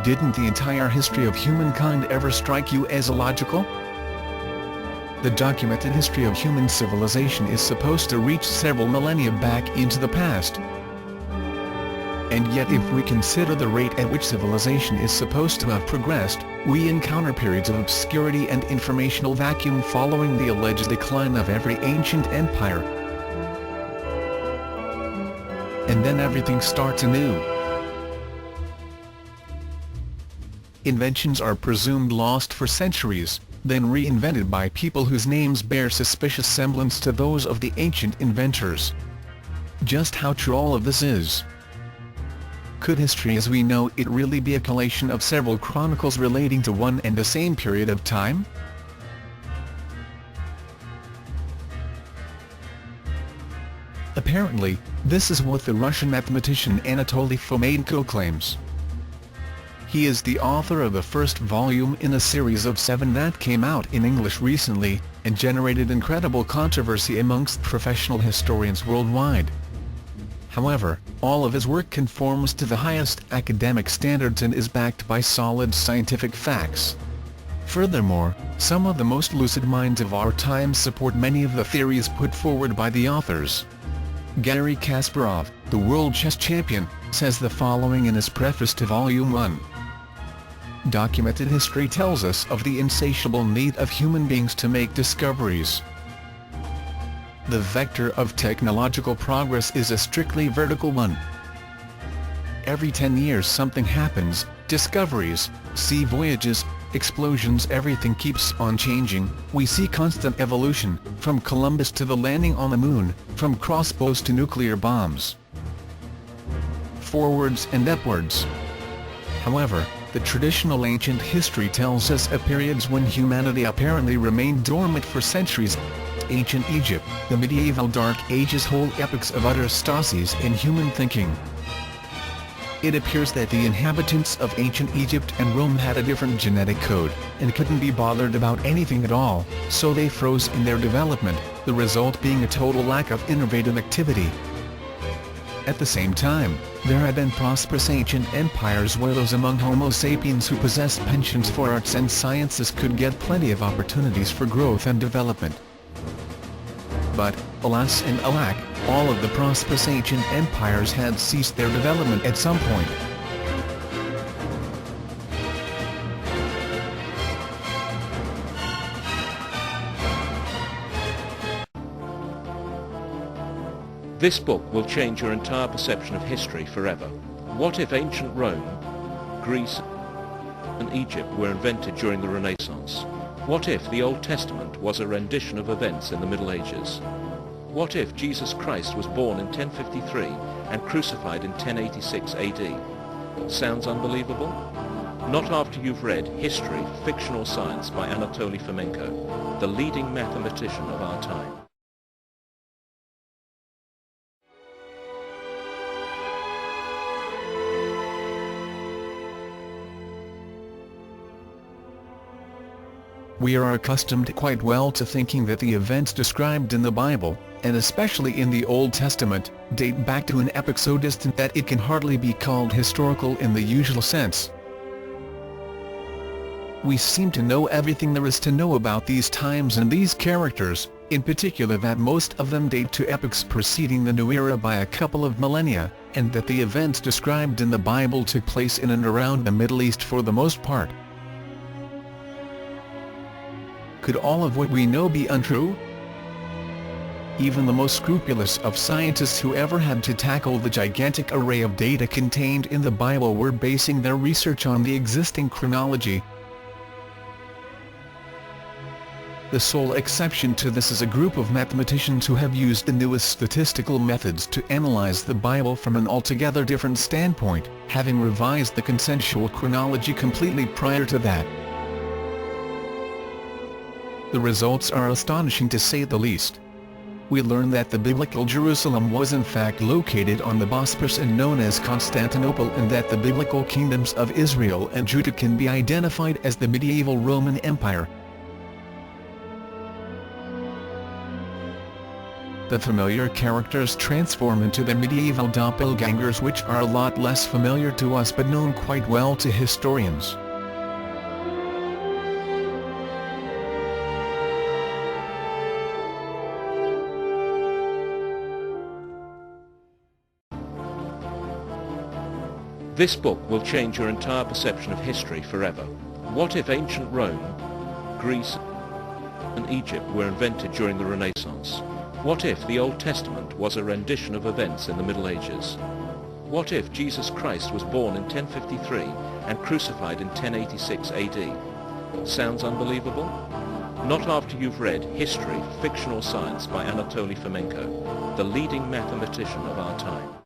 Didn't the entire history of humankind ever strike you as illogical? The documented history of human civilization is supposed to reach several millennia back into the past. And yet if we consider the rate at which civilization is supposed to have progressed, we encounter periods of obscurity and informational vacuum following the alleged decline of every ancient empire. And then everything starts anew. Inventions are presumed lost for centuries, then reinvented by people whose names bear suspicious semblance to those of the ancient inventors. Just how true all of this is? Could history as we know it really be a collation of several chronicles relating to one and the same period of time? Apparently, this is what the Russian mathematician Anatoly Fomenko claims. He is the author of the first volume in a series of 7 that came out in English recently, and generated incredible controversy amongst professional historians worldwide. However, all of his work conforms to the highest academic standards and is backed by solid scientific facts. Furthermore, some of the most lucid minds of our time support many of the theories put forward by the authors. Garry Kasparov, the world chess champion, says the following in his preface to Volume 1. Documented history tells us of the insatiable need of human beings to make discoveries. The vector of technological progress is a strictly vertical one. Every 10 years something happens, discoveries, sea voyages, explosions, everything keeps on changing. We see constant evolution, from Columbus to the landing on the moon, from crossbows to nuclear bombs. Forwards and upwards. However, the traditional ancient history tells us of periods when humanity apparently remained dormant for centuries. Ancient Egypt, the medieval Dark Ages hold epochs of utter stasis in human thinking. It appears that the inhabitants of ancient Egypt and Rome had a different genetic code, and couldn't be bothered about anything at all, so they froze in their development, the result being a total lack of innovative activity. At the same time, there had been prosperous ancient empires where those among Homo sapiens who possessed penchants for arts and sciences could get plenty of opportunities for growth and development. But, alas and alack, all of the prosperous ancient empires had ceased their development at some point. This book will change your entire perception of history forever. What if ancient Rome, Greece and Egypt were invented during the Renaissance? What if the Old Testament was a rendition of events in the Middle Ages? What if Jesus Christ was born in 1053 and crucified in 1086 AD? Sounds unbelievable? Not after you've read History, Fictional Science by Anatoly Fomenko, the leading mathematician of our time. We are accustomed quite well to thinking that the events described in the Bible, and especially in the Old Testament, date back to an epoch so distant that it can hardly be called historical in the usual sense. We seem to know everything there is to know about these times and these characters, in particular that most of them date to epochs preceding the New Era by a couple of millennia, and that the events described in the Bible took place in and around the Middle East for the most part. Could all of what we know be untrue? Even the most scrupulous of scientists who ever had to tackle the gigantic array of data contained in the Bible were basing their research on the existing chronology. The sole exception to this is a group of mathematicians who have used the newest statistical methods to analyze the Bible from an altogether different standpoint, having revised the consensual chronology completely prior to that. The results are astonishing to say the least. We learn that the biblical Jerusalem was in fact located on the Bosporus and known as Constantinople, and that the biblical kingdoms of Israel and Judah can be identified as the medieval Roman Empire. the familiar characters transform into the medieval doppelgangers, which are a lot less familiar to us but known quite well to historians. This book will change your entire perception of history forever. What if ancient Rome, Greece and Egypt were invented during the Renaissance? What if the Old Testament was a rendition of events in the Middle Ages? What if Jesus Christ was born in 1053 and crucified in 1086 AD? Sounds unbelievable? Not after you've read History, Fiction or Science by Anatoly Fomenko, the leading mathematician of our time.